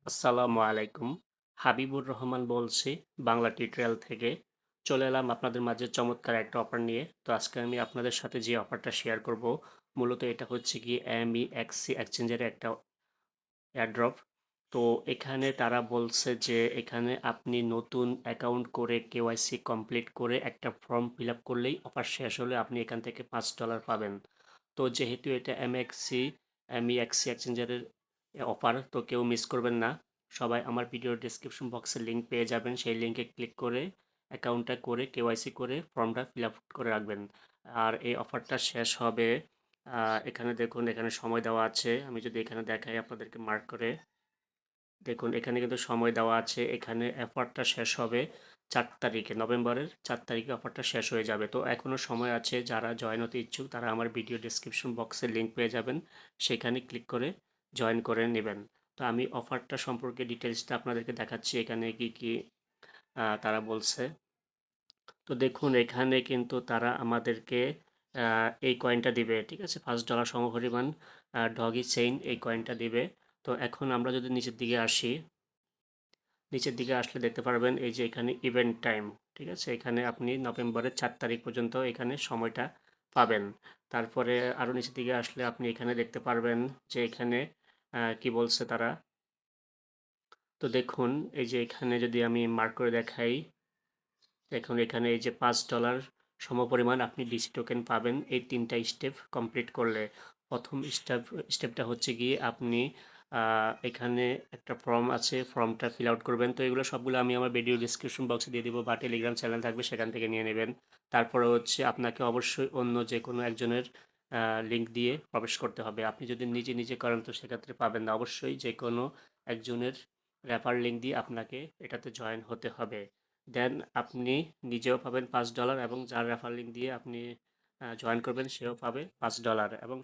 আসসালামু আলাইকুম। হাবিবুর রহমান বলছি বাংলা টিউটোরিয়াল থেকে। চলে এলাম আপনাদের মাঝে চমৎকার একটা অফার নিয়ে। তো আজকে আমি আপনাদের সাথে যে অফারটা শেয়ার করব, মূলত এটা হচ্ছে গিয়ে MEXC এক্সচেঞ্জের একটা এয়ারড্রপ। তো এখানে তারা বলছে যে এখানে আপনি নতুন অ্যাকাউন্ট করে কেওয়াইসি কমপ্লিট করে একটা ফর্ম ফিল আপ করলেই অফার শেষ হলে আপনি এখান থেকে $5 পাবেন। তো যেহেতু এটা MEXC এক্সচেঞ্জারের অফার, তো কেউ মিস করবেন না। সবাই আমার ভিডিওর ডেসক্রিপশন বক্সে লিঙ্ক পেয়ে যাবেন, সেই লিঙ্কে ক্লিক করে অ্যাকাউন্টটা করে কেওয়াইসি করে ফর্মটা ফিল আপ করে রাখবেন। আর এই অফারটা শেষ হবে, এখানে দেখুন, এখানে সময় দেওয়া আছে। আমি যদি এখানে দেখাই আপনাদেরকে মার্ক করে, দেখুন এখানে কিন্তু সময় দেওয়া আছে। এখানে অফারটা শেষ হবে 4 তারিখে, নভেম্বরের 4 তারিখে অফারটা শেষ হয়ে যাবে। তো এখনও সময় আছে, যারা জয়েন হতে ইচ্ছুক তারা আমার ভিডিও ডেসক্রিপশন বক্সে লিঙ্ক পেয়ে যাবেন, সেখানে ক্লিক করে জয়েন করে নেবেন। তো আমি অফারটা সম্পর্কে ডিটেলসটা আপনাদেরকে দেখাচ্ছি, এখানে কি কি তারা বলছে। তো দেখুন এখানে কিন্তু তারা আমাদেরকে এই কয়েনটা দিবে, ঠিক আছে, $5 সমপরিমাণ ডগি চেইন এই কয়েনটা দিবে। তো এখন আমরা যদি নিচের দিকে আসি, নিচের দিকে আসলে দেখতে পারবেন এই যে এখানে ইভেন্ট টাইম, ঠিক আছে, এখানে আপনি নভেম্বরের 4 তারিখ পর্যন্ত এখানে সময়টা পাবেন। তারপরে আরও নিচের দিকে আসলে আপনি এখানে দেখতে পারবেন যে এখানে কি বলছে তারা। তো দেখুন এই যে এখানে যদি আমি মার্ক করে দেখাই, দেখুন এখানে এই যে $5 সমপরিমাণ আপনি ডিসি টোকেন পাবেন এই 3টা স্টেপ কমপ্লিট করলে। প্রথম স্টেপটা হচ্ছে গিয়ে আপনি এখানে একটা ফর্ম আছে, ফর্মটা ফিল আউট করবেন। তো এগুলো সবগুলো আমি আমার ভিডিও ডিসক্রিপশন বক্সে দিয়ে দিব, বা টেলিগ্রাম চ্যানেল থাকবে সেখান থেকে নিয়ে নেবেন। তারপরে হচ্ছে আপনাকে অবশ্যই অন্য যে কোনো একজনের লিঙ্ক দিয়ে প্রবেশ করতে হবে। আপনি যদি নিজে নিজে করেন তো সেক্ষেত্রে পাবেন না, অবশ্যই যে কোনো একজনের রেফার লিঙ্ক দিয়ে আপনাকে এটাতে জয়েন হতে হবে। দেন আপনি নিজেও পাবেন $5, এবং যার রেফার লিঙ্ক দিয়ে আপনি জয়েন করবেন সেও পাবে $5, এবং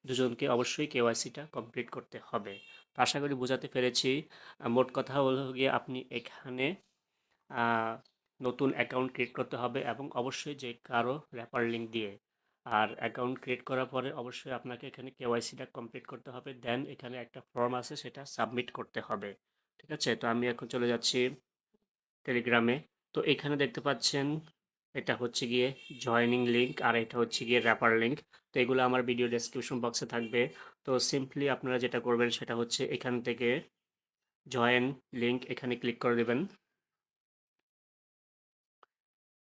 দুজনকে অবশ্যই কেওয়াইসিটা কমপ্লিট করতে হবে। তো আশা করি বোঝাতে পেরেছি। মোট কথা হলো গিয়ে আপনি এখানে আহ, নতুন অ্যাকাউন্ট ক্রিয়েট করতে হবে, এবং অবশ্যই যে কারো রেফার লিঙ্ক দিয়ে। আর অ্যাকাউন্ট ক্রিয়েট করার পরে অবশ্যই আপনাকে এখানে কেওয়াইসিটা কমপ্লিট করতে হবে, দেন এখানে একটা ফর্ম আছে সেটা সাবমিট করতে হবে। ঠিক আছে, তো আমি এখন চলে যাচ্ছি টেলিগ্রামে। তো এখানে দেখতে পাচ্ছেন এটা হচ্ছে গিয়ে জয়নিং লিঙ্ক, আর এটা হচ্ছে গিয়ে র্যাপার লিঙ্ক। তো এগুলো আমার ভিডিও ডেসক্রিপশন বক্সে থাকবে। তো সিম্পলি আপনারা যেটা করবেন সেটা হচ্ছে এখান থেকে জয়েন লিঙ্ক এখানে ক্লিক করে দেবেন।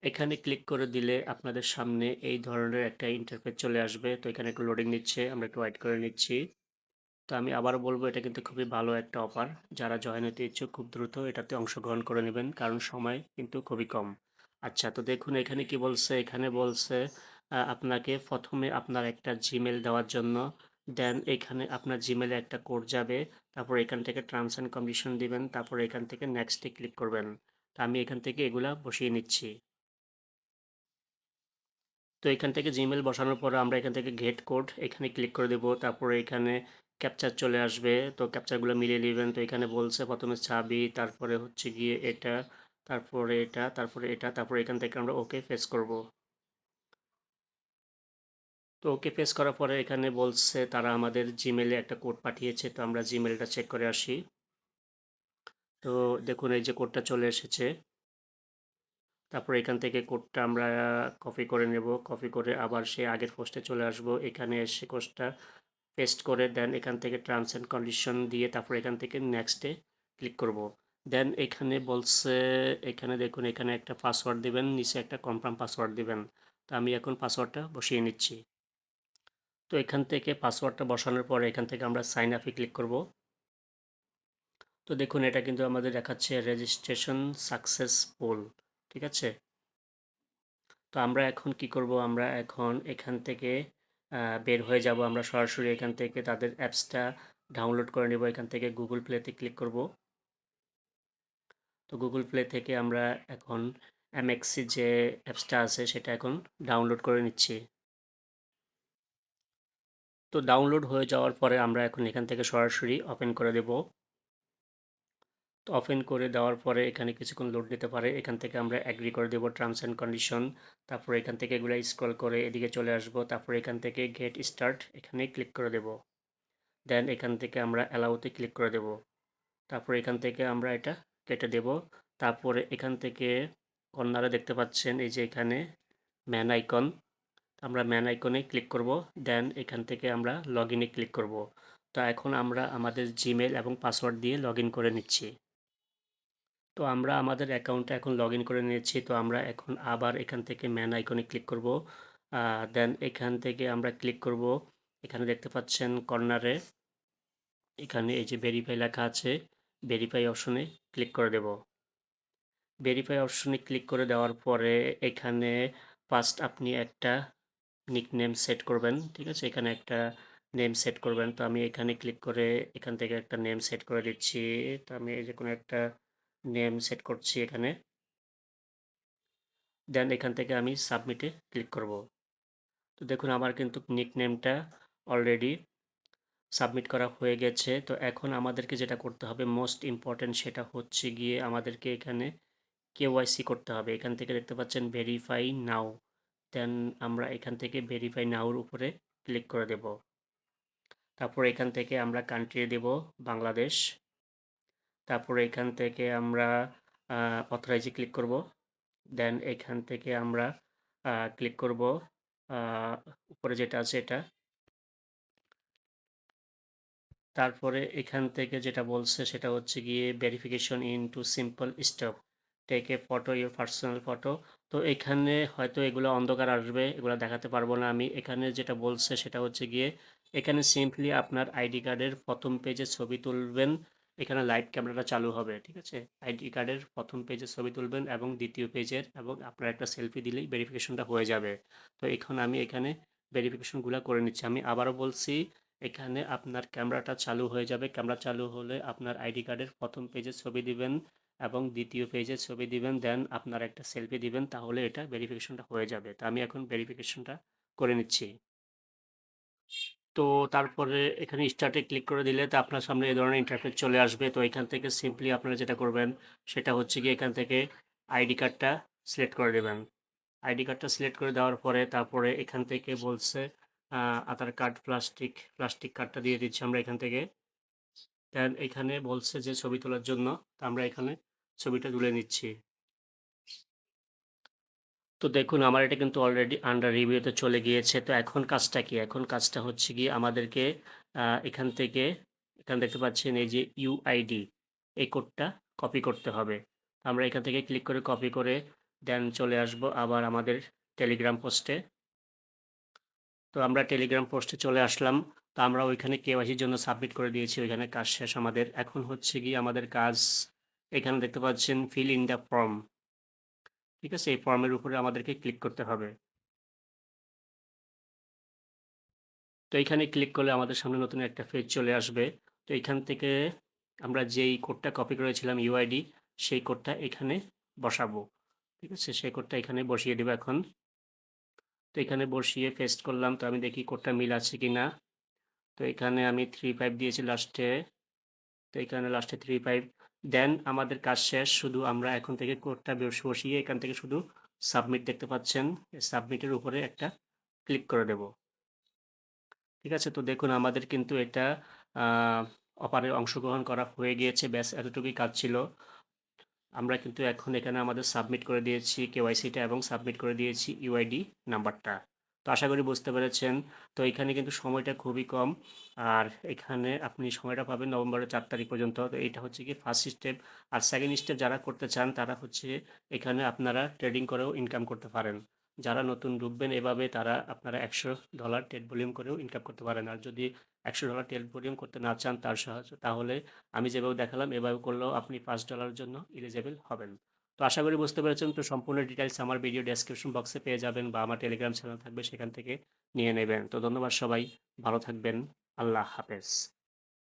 এখানে ক্লিক করে দিলে আপনাদের সামনে এই ধরনের একটা ইন্টারফেস চলে আসবে। তো এখানে একটু লোডিং নিচ্ছে, আমরা একটু ওয়েট করে নিচ্ছি। তো আমি আবারও বলবো এটা কিন্তু খুবই ভালো একটা অফার, যারা জয়েন হতে ইচ্ছুক খুব দ্রুত এটাতে অংশগ্রহণ করে নেবেন, কারণ সময় কিন্তু খুবই কম। আচ্ছা, তো দেখুন এখানে কি বলছে, এখানে বলছে আপনাকে প্রথমে আপনার একটা জিমেল দেওয়ার জন্য, দেন এখানে আপনার জিমেলে একটা কোড যাবে, তারপর এখান থেকে টার্মস অ্যান্ড কন্ডিশন দিবেন, তারপর এখান থেকে নেক্সটে ক্লিক করবেন। তো আমি এখান থেকে এগুলা বসিয়ে নিচ্ছি। তো এখান থেকে জিমেল বসানোর পরে আমরা এখান থেকে গেট কোড এখানে ক্লিক করে দেব, তারপরে এখানে ক্যাপচার চলে আসবে। তো ক্যাপচারগুলো মিলিয়ে নেবেন। তো এখানে বলছে প্রথমে চাবি, তারপরে হচ্ছে গিয়ে এটা, তারপরে এটা, তারপরে এটা, তারপরে এখান থেকে আমরা ওকে ফেস করব। তো ওকে ফেস করার পরে এখানে বলছে তারা আমাদের জিমেলে একটা কোড পাঠিয়েছে, তো আমরা জিমেলটা চেক করে আসি। তো দেখুন এই যে কোডটা চলে এসেছে। তারপর এখান থেকে কোডটা আমরা কপি করে নেব, কপি করে আবার সে আগের পোস্টে চলে আসব, এখানে এসে কোডটা পেস্ট করে দেন এখান থেকে টার্মস অ্যান্ড কন্ডিশন দিয়ে তারপর এখান থেকে নেক্সটে ক্লিক করব। দেন এখানে বলছে, এখানে দেখুন এখানে একটা পাসওয়ার্ড দিবেন, নিচে একটা কনফার্ম পাসওয়ার্ড দিবেন। তো আমি এখন পাসওয়ার্ডটা বসিয়ে নিচ্ছি। তো এখান থেকে পাসওয়ার্ডটা বসানোর পরে এখান থেকে আমরা সাইন আপে ক্লিক করব। তো দেখুন এটা কিন্তু আমাদের দেখাচ্ছে রেজিস্ট্রেশন সাকসেসফুল, ঠিক আছে। তো আমরা এখন কি করব, আমরা এখন এখান থেকে বের হয়ে যাব, আমরা সরাসরি এখান থেকে তাদের অ্যাপসটা ডাউনলোড করে নেব। এখান থেকে গুগল প্লেতে ক্লিক করব। তো গুগল প্লে থেকে আমরা এখন এমএক্সি যে অ্যাপসটা আছে সেটা এখন ডাউনলোড করে নিচ্ছি। তো ডাউনলোড হয়ে যাওয়ার পরে আমরা এখন এখান থেকে সরাসরি ওপেন করে দেব। তো ওপেন করে দেওয়ার পরে এখানে কিছুক্ষণ লোড নিতে পারে, এখান থেকে আমরা অ্যাগ্রি করে দেব টার্মস অ্যান্ড কন্ডিশন। তারপরে এখান থেকে এগুলো স্ক্রল করে এদিকে চলে আসব, তারপরে এখান থেকে গেট স্টার্ট এখানে ক্লিক করে দেব। দেন এখান থেকে আমরা অ্যালাউতে ক্লিক করে দেব। তারপরে এখান থেকে আমরা এটা কেটে দেব। তারপরে এখান থেকে কর্নারে দেখতে পাচ্ছেন এই যে এখানে ম্যান আইকন, আমরা ম্যান আইকনে ক্লিক করব। দেন এখান থেকে আমরা লগ ইনে ক্লিক করব। তো এখন আমরা আমাদের জিমেল এবং পাসওয়ার্ড দিয়ে লগ ইন করে নিচ্ছি। তো আমরা আমাদের অ্যাকাউন্টে এখন লগ ইন করে নিয়েছি। তো আমরা এখন আবার এখান থেকে ম্যান আইকনে ক্লিক করব। দেন এখান থেকে আমরা ক্লিক করব, এখানে দেখতে পাচ্ছেন কর্নারে এখানে এই যে ভেরিফাই লেখা আছে, ভেরিফাই অপশনে ক্লিক করে দেব। ভেরিফাই অপশনে ক্লিক করে দেওয়ার পরে এখানে ফার্স্ট আপনি একটা নিকনেম সেট করবেন, ঠিক আছে? এখানে একটা নেম সেট করবেন। তো আমি এখানে ক্লিক করে এখান থেকে একটা নেম সেট করে দিচ্ছি। তো আমি এই যে কোনো একটা নেম সেট করছি এখানে। দেন এখান থেকে আমি সাবমিটে ক্লিক করব। তো দেখুন আমার কিন্তু নিকনেমটা অলরেডি সাবমিট করা হয়ে গেছে। তো এখন আমাদেরকে যেটা করতে হবে মোস্ট ইম্পর্ট্যান্ট, সেটা হচ্ছে গিয়ে আমাদেরকে এখানে কেওয়াইসি করতে হবে। এখান থেকে দেখতে পাচ্ছেন ভেরিফাই নাও। দেন আমরা এখান থেকে ভেরিফাই নাওর উপরে ক্লিক করে দেব। তারপর এখান থেকে আমরা কান্ট্রি দেব বাংলাদেশ। তারপরে এখান থেকে আমরা অথরাইজে ক্লিক করব। দেন এখান থেকে আমরা ক্লিক করব উপরে যেটা আছে এটা। তারপরে এখান থেকে যেটা বলছে সেটা হচ্ছে গিয়ে verification into simple step, take a photo, your personal photo. তো এখানে হয়তো এগুলো অন্ধকার আসবে, এগুলো দেখাতে পারবো না আমি। এখানে যেটা বলছে সেটা হচ্ছে গিয়ে এখানে সিম্পলি আপনার আইডি কার্ডের প্রথম পেজে ছবি তুলবেন। এখানে লাইভ ক্যামেরাটা চালু হবে, ঠিক আছে? আইডি কার্ডের প্রথম পেজে ছবি তুলবেন এবং দ্বিতীয় পেজের, এবং আপনার একটা সেলফি দিলেই ভেরিফিকেশনটা হয়ে যাবে। তো এখন আমি এখানে ভেরিফিকেশনগুলো করে নিচ্ছি। আমি আবারও বলছি, এখানে আপনার ক্যামেরাটা চালু হয়ে যাবে। ক্যামেরা চালু হলে আপনার আইডি কার্ডের প্রথম পেজে ছবি দিবেন এবং দ্বিতীয় পেজে ছবি দিবেন, দেন আপনার একটা সেলফি দিবেন, তাহলে এটা ভেরিফিকেশনটা হয়ে যাবে। তো আমি এখন ভেরিফিকেশনটা করে নিচ্ছি। তো তারপরে এখানে স্টার্টে ক্লিক করে দিলে তো আপনার সামনে এই ধরনের ইন্টারফেস চলে আসবে। তো এখান থেকে সিম্পলি আপনারা যেটা করবেন সেটা হচ্ছে গিয়ে এখান থেকে আইডি কার্ডটা সিলেক্ট করে দেবেন। আইডি কার্ডটা সিলেক্ট করে দেওয়ার পরে তারপরে এখান থেকে বলছে আধার কার্ড, প্লাস্টিক কার্ডটা দিয়ে দিচ্ছি আমরা এখান থেকে। দেন এখানে বলছে যে ছবি তোলার জন্য, তো আমরা এখানে ছবিটা তুলে নিচ্ছি। তো দেখুন আমার এটা কিন্তু অলরেডি আন্ডার রিভিউতে চলে গিয়েছে। তো এখন কাজটা কি? এখন কাজটা হচ্ছে গিয়ে আমাদেরকে এখান থেকে, এখানে দেখতে পাচ্ছেন এই যে ইউআইডি, এই কোডটা কপি করতে হবে। আমরা এখান থেকে ক্লিক করে কপি করে দেন চলে আসব আবার আমাদের টেলিগ্রাম পোস্টে। তো আমরা টেলিগ্রাম পোস্টে চলে আসলাম। তো আমরা ওইখানে কেওয়াইসির জন্য সাবমিট করে দিয়েছি, ওইখানে কাজ শেষ আমাদের। এখন হচ্ছে গিয়ে আমাদের কাজ, এখানে দেখতে পাচ্ছেন ফিল ইন দ্য ফর্ম, ঠিক আছে? এই ফর্মের উপরে আমাদেরকে ক্লিক করতে হবে। তো এখানে ক্লিক করলে আমাদের সামনে নতুন একটা পেজ চলে আসবে। তো এখান থেকে আমরা যেই কোডটা কপি করেছিলাম ইউআইডি, সেই কোডটা এখানে বসাবো, ঠিক আছে? সেই কোডটা এখানে বসিয়ে দেবো এখন। তো এখানে বসিয়ে পেস্ট করলাম। তো আমি দেখি কোডটা মিল আছে কি না। তো এখানে আমি 35 দিয়েছি লাস্টে। তো এখানে লাস্টে 35। দেন আমাদের কাজ শেষ। শুধু আমরা এখন থেকে কোডটা বসিয়ে এখান থেকে শুধু সাবমিট দেখতে পাচ্ছেন, সাবমিটের উপরে একটা ক্লিক করে দেব, ঠিক আছে? তো দেখুন আমাদের কিন্তু এটা অফারে অংশগ্রহণ করা হয়ে গিয়েছে। ব্যাস এতটুকুই কাজ ছিল। আমরা কিন্তু এখন এখানে আমাদের সাবমিট করে দিয়েছি কেওয়াইসিটা এবং সাবমিট করে দিয়েছি ইউআইডি নাম্বারটা। তো আশা করি বুঝতে পেরেছেন। তো এখানে কিন্তু সময়টা খুবই কম, আর এখানে আপনি সময়টা পাবেন নভেম্বরের 4 তারিখ পর্যন্ত। তো এটা হচ্ছে কি ফার্স্ট স্টেপ। আর সেকেন্ড স্টেপ যারা করতে চান তারা হচ্ছে এখানে আপনারা ট্রেডিং করেও ইনকাম করতে পারেন। যারা নতুন ঢুকবেন এভাবে তারা আপনারা $100 ট্রেড ভলিউম করেও ইনকাম করতে পারেন। আর যদি $100 ট্রেড ভলিউম করতে না চান তাহলে আমি যেভাবে দেখালাম এভাবে করলেও আপনি $5 জন্য এলিজেবল হবেন। তো আশা করি বুঝতে পেরেছেন। তো সম্পূর্ণ ডিটেইলস আমার ভিডিও ডেসক্রিপশন বক্সে পেয়ে যাবেন, বা আমার টেলিগ্রাম চ্যানেল থাকবে সেখান থেকে নিয়ে নেবেন। তো ধন্যবাদ সবাই, ভালো থাকবেন। আল্লাহ হাফেজ।